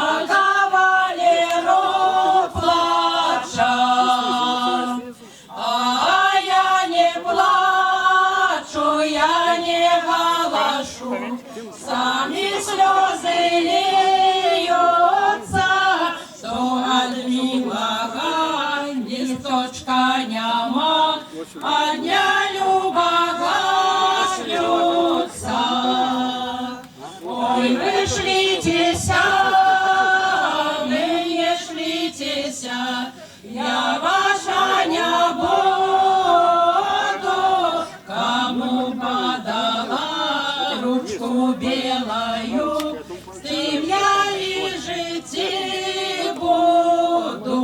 а кавалеру плача. А я не плачу, я не галашу, сами слезы льются, что от милого листочка няма, а дня любого шлются. Ой, вы шлитеся, вы не шлитеся, я ваша не буду, кому подала ручку белую, с тем я и жить и буду.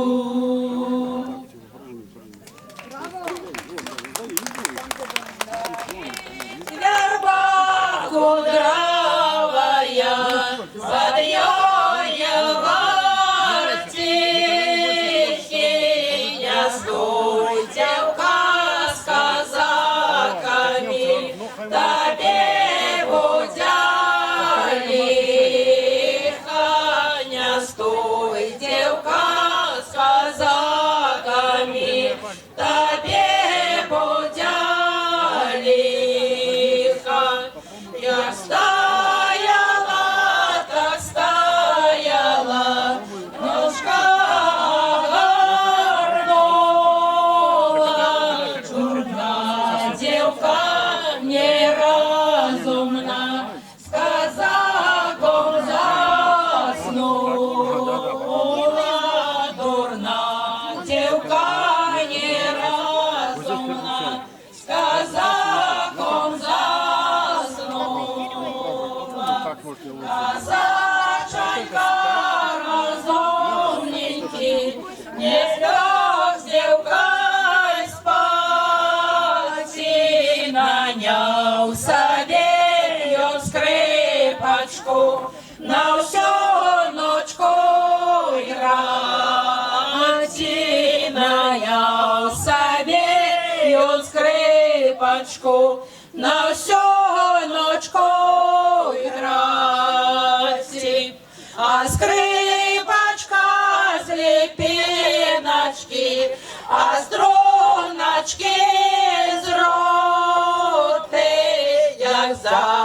Верба кудравая, задъёева тихиня, стойте с казаками, тебе будяли ханя, стойте с казаками, тебе будяли. Я стояла, так стояла, ножка горнула, чудная девка неразумна, с казаком заснула, дурная девка неразумна, с казаком заснула. Казаченька разумненький, не лег с девкой спать, и нанял себе он скрипочку, на всю ночку играть, и нанял себе он скрипочку, на всю ночку играть. А скрипочка с лепиночки, а струночки з роти, як за